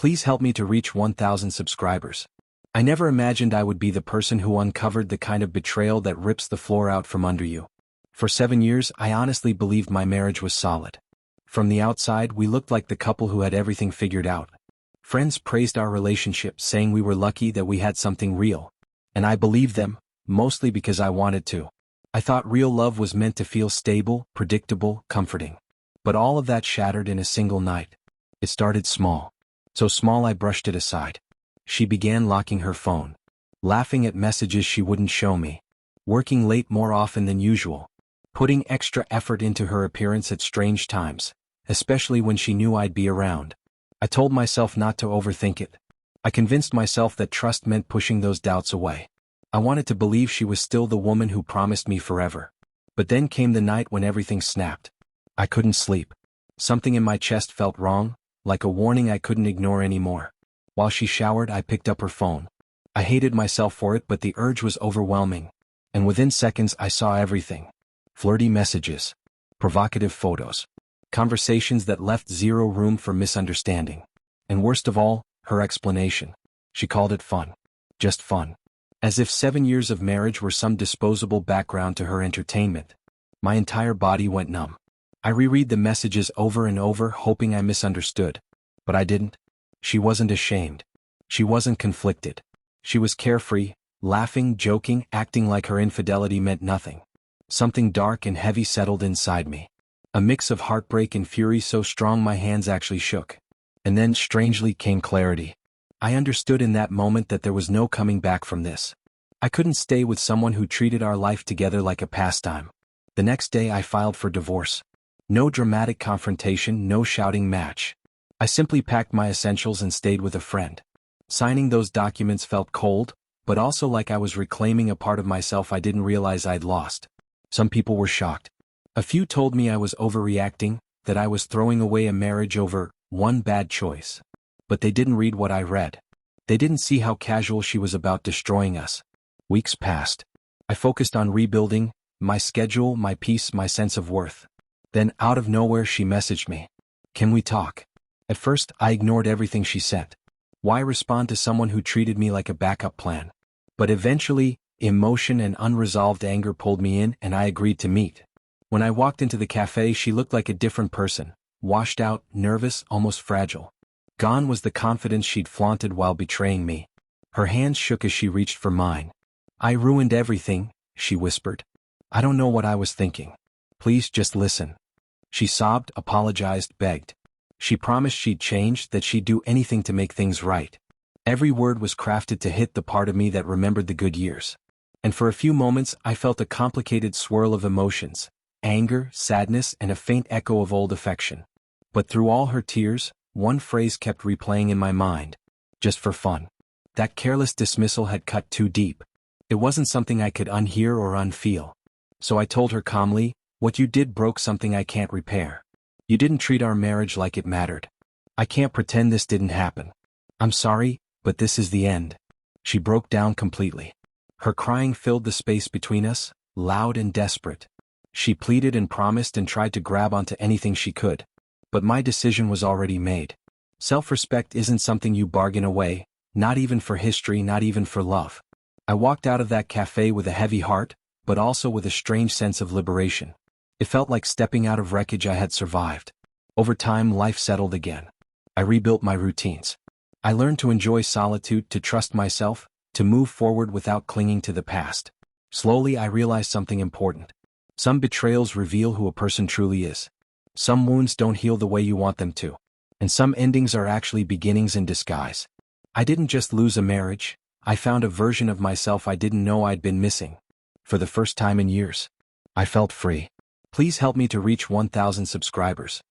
Please help me to reach 1,000 subscribers. I never imagined I would be the person who uncovered the kind of betrayal that rips the floor out from under you. For 7 years, I honestly believed my marriage was solid. From the outside, we looked like the couple who had everything figured out. Friends praised our relationship, saying we were lucky that we had something real. And I believed them, mostly because I wanted to. I thought real love was meant to feel stable, predictable, comforting. But all of that shattered in a single night. It started small. So small I brushed it aside. She began locking her phone, laughing at messages she wouldn't show me, working late more often than usual, putting extra effort into her appearance at strange times, especially when she knew I'd be around. I told myself not to overthink it. I convinced myself that trust meant pushing those doubts away. I wanted to believe she was still the woman who promised me forever. But then came the night when everything snapped. I couldn't sleep. Something in my chest felt wrong, like a warning I couldn't ignore anymore. While she showered, I picked up her phone. I hated myself for it, but the urge was overwhelming. And within seconds I saw everything. Flirty messages, provocative photos, conversations that left zero room for misunderstanding. And worst of all, her explanation. She called it fun. Just fun. As if 7 years of marriage were some disposable background to her entertainment. My entire body went numb. I reread the messages over and over, hoping I misunderstood. But I didn't. She wasn't ashamed. She wasn't conflicted. She was carefree, laughing, joking, acting like her infidelity meant nothing. Something dark and heavy settled inside me. A mix of heartbreak and fury so strong my hands actually shook. And then, strangely, came clarity. I understood in that moment that there was no coming back from this. I couldn't stay with someone who treated our life together like a pastime. The next day I filed for divorce. No dramatic confrontation, no shouting match. I simply packed my essentials and stayed with a friend. Signing those documents felt cold, but also like I was reclaiming a part of myself I didn't realize I'd lost. Some people were shocked. A few told me I was overreacting, that I was throwing away a marriage over one bad choice. But they didn't read what I read. They didn't see how casual she was about destroying us. Weeks passed. I focused on rebuilding, my schedule, my peace, my sense of worth. Then, out of nowhere, she messaged me. "Can we talk?" At first, I ignored everything she said. Why respond to someone who treated me like a backup plan? But eventually, emotion and unresolved anger pulled me in, and I agreed to meet. When I walked into the cafe, she looked like a different person, washed out, nervous, almost fragile. Gone was the confidence she'd flaunted while betraying me. Her hands shook as she reached for mine. "I ruined everything," she whispered. "I don't know what I was thinking. Please just listen." She sobbed, apologized, begged. She promised she'd change, that she'd do anything to make things right. Every word was crafted to hit the part of me that remembered the good years. And for a few moments I felt a complicated swirl of emotions, anger, sadness, and a faint echo of old affection. But through all her tears, one phrase kept replaying in my mind. Just for fun. That careless dismissal had cut too deep. It wasn't something I could unhear or unfeel. So I told her calmly, "What you did broke something I can't repair. You didn't treat our marriage like it mattered. I can't pretend this didn't happen. I'm sorry, but this is the end." She broke down completely. Her crying filled the space between us, loud and desperate. She pleaded and promised and tried to grab onto anything she could. But my decision was already made. Self-respect isn't something you bargain away, not even for history, not even for love. I walked out of that cafe with a heavy heart, but also with a strange sense of liberation. It felt like stepping out of wreckage I had survived. Over time, life settled again. I rebuilt my routines. I learned to enjoy solitude, to trust myself, to move forward without clinging to the past. Slowly I realized something important. Some betrayals reveal who a person truly is. Some wounds don't heal the way you want them to. And some endings are actually beginnings in disguise. I didn't just lose a marriage, I found a version of myself I didn't know I'd been missing. For the first time in years, I felt free. Please help me to reach 1,000 subscribers.